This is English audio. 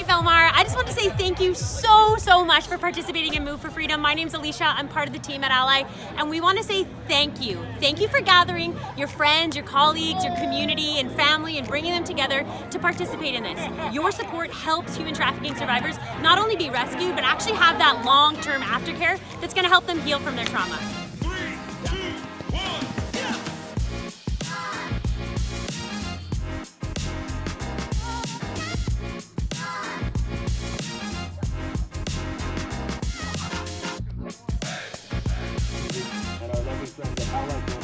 Belmar. I just want to say thank you so much for participating in Move for Freedom. My name's Alicia. I'm part of the team at Ally, and we want to say thank you. Thank you for gathering your friends, your colleagues, your community, and family, and bringing them together to participate in this. Your support helps human trafficking survivors not only be rescued, but actually have that long-term aftercare that's going to help them heal from their trauma. And our lovely friends at Ally